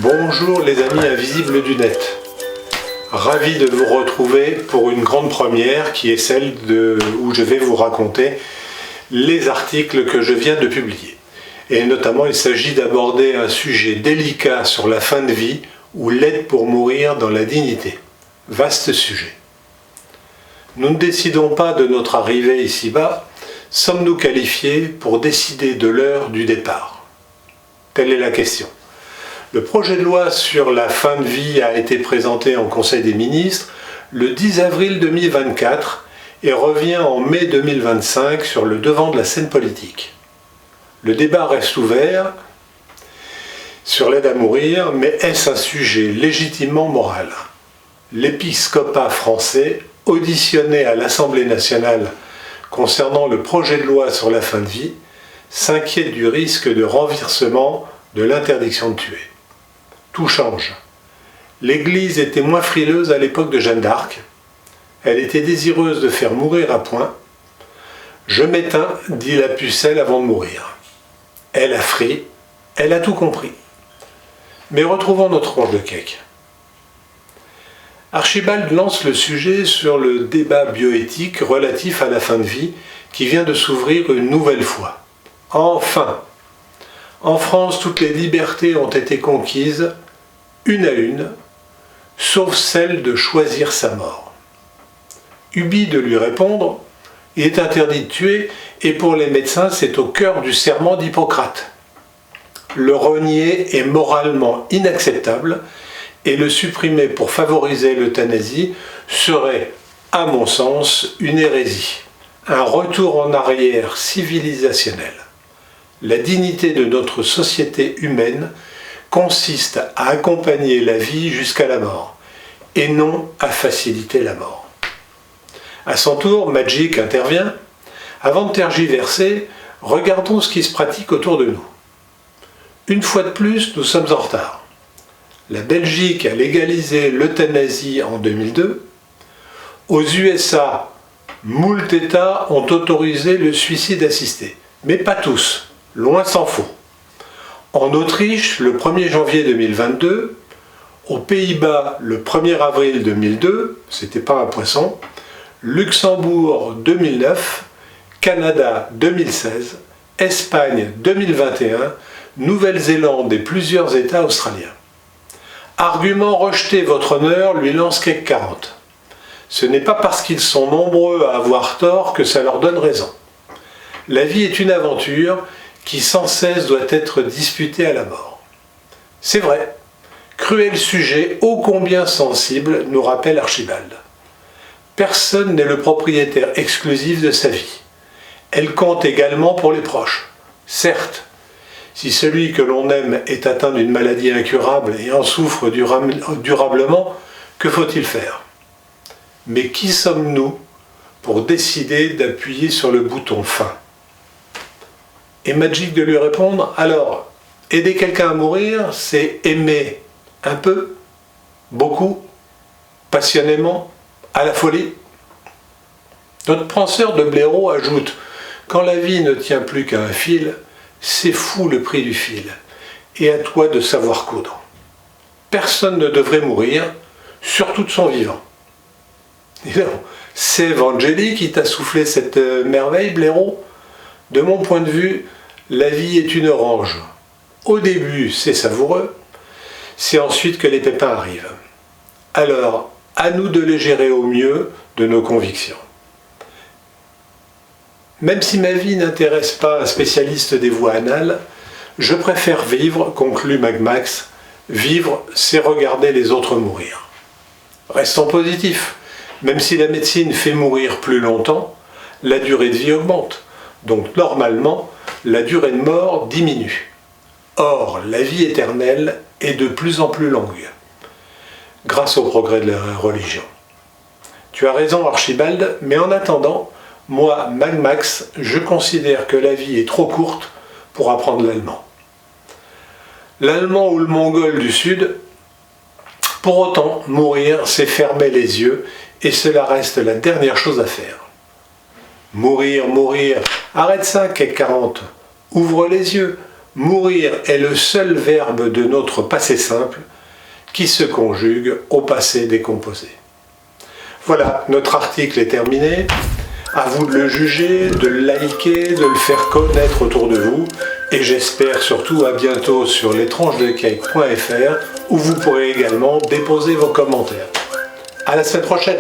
Bonjour les amis invisibles du net. Ravi de vous retrouver pour une grande première qui est celle où je vais vous raconter les articles que je viens de publier. Et notamment il s'agit d'aborder un sujet délicat sur la fin de vie ou l'aide pour mourir dans la dignité. Vaste sujet. Nous ne décidons pas de notre arrivée ici-bas, sommes-nous qualifiés pour décider de l'heure du départ? Telle est la question. Le projet de loi sur la fin de vie a été présenté en Conseil des ministres le 10 avril 2024 et revient en mai 2025 sur le devant de la scène politique. Le débat reste ouvert sur l'aide à mourir, mais est-ce un sujet légitimement moral? L'épiscopat français, auditionné à l'Assemblée nationale concernant le projet de loi sur la fin de vie, s'inquiète du risque de renversement de l'interdiction de tuer. Tout change. L'Église était moins frileuse à l'époque de Jeanne d'Arc. Elle était désireuse de faire mourir à point. « Je m'éteins », dit la pucelle avant de mourir. Elle a fri, elle a tout compris. Mais retrouvons notre tranche de cake. Archibald lance le sujet sur le débat bioéthique relatif à la fin de vie qui vient de s'ouvrir une nouvelle fois. Enfin! En France, toutes les libertés ont été conquises, une à une, sauf celle de choisir sa mort. Ubi de lui répondre, il est interdit de tuer, et pour les médecins, c'est au cœur du serment d'Hippocrate. Le renier est moralement inacceptable, et le supprimer pour favoriser l'euthanasie serait, à mon sens, une hérésie, un retour en arrière civilisationnel. La dignité de notre société humaine consiste à accompagner la vie jusqu'à la mort, et non à faciliter la mort. À son tour, Magic intervient. Avant de tergiverser, regardons ce qui se pratique autour de nous. Une fois de plus, nous sommes en retard. La Belgique a légalisé l'euthanasie en 2002. Aux USA, moult États ont autorisé le suicide assisté, mais pas tous, loin s'en faut. En Autriche, le 1er janvier 2022, aux Pays-Bas, le 1er avril 2002, c'était pas un poisson, Luxembourg 2009, Canada 2016, Espagne 2021, Nouvelle-Zélande et plusieurs États australiens. Argument rejeté, votre honneur, lui lance CAC 40. Ce n'est pas parce qu'ils sont nombreux à avoir tort que ça leur donne raison. La vie est une aventure qui sans cesse doit être disputée à la mort. C'est vrai, cruel sujet ô combien sensible, nous rappelle Archibald. Personne n'est le propriétaire exclusif de sa vie. Elle compte également pour les proches. Certes, si celui que l'on aime est atteint d'une maladie incurable et en souffre durablement, que faut-il faire? Mais qui sommes-nous pour décider d'appuyer sur le bouton fin? Et Magic de lui répondre, alors, aider quelqu'un à mourir, c'est aimer un peu, beaucoup, passionnément, à la folie. Notre penseur de blaireau ajoute, quand la vie ne tient plus qu'à un fil, c'est fou le prix du fil, et à toi de savoir coudre. Personne ne devrait mourir, surtout de son vivant. Et non, c'est Evangélie qui t'a soufflé cette merveille, blaireau. De mon point de vue, la vie est une orange. Au début, c'est savoureux, c'est ensuite que les pépins arrivent. Alors, à nous de les gérer au mieux de nos convictions. Même si ma vie n'intéresse pas un spécialiste des voies anales, je préfère vivre, conclut Magmax. Vivre, c'est regarder les autres mourir. Restons positifs. Même si la médecine fait mourir plus longtemps, la durée de vie augmente. Donc normalement, la durée de mort diminue. Or, la vie éternelle est de plus en plus longue, grâce au progrès de la religion. Tu as raison Archibald, mais en attendant, moi, Magmax, je considère que la vie est trop courte pour apprendre l'allemand. L'allemand ou le mongol du Sud, pour autant, mourir, c'est fermer les yeux, et cela reste la dernière chose à faire. Mourir, mourir, arrête ça, CAC 40. Ouvre les yeux, Mourir est le seul verbe de notre passé simple qui se conjugue au passé décomposé. Voilà, notre article est terminé. À vous de le juger, de le liker, de le faire connaître autour de vous. Et j'espère surtout à bientôt sur l'étrange-de-cake.fr où vous pourrez également déposer vos commentaires. À la semaine prochaine!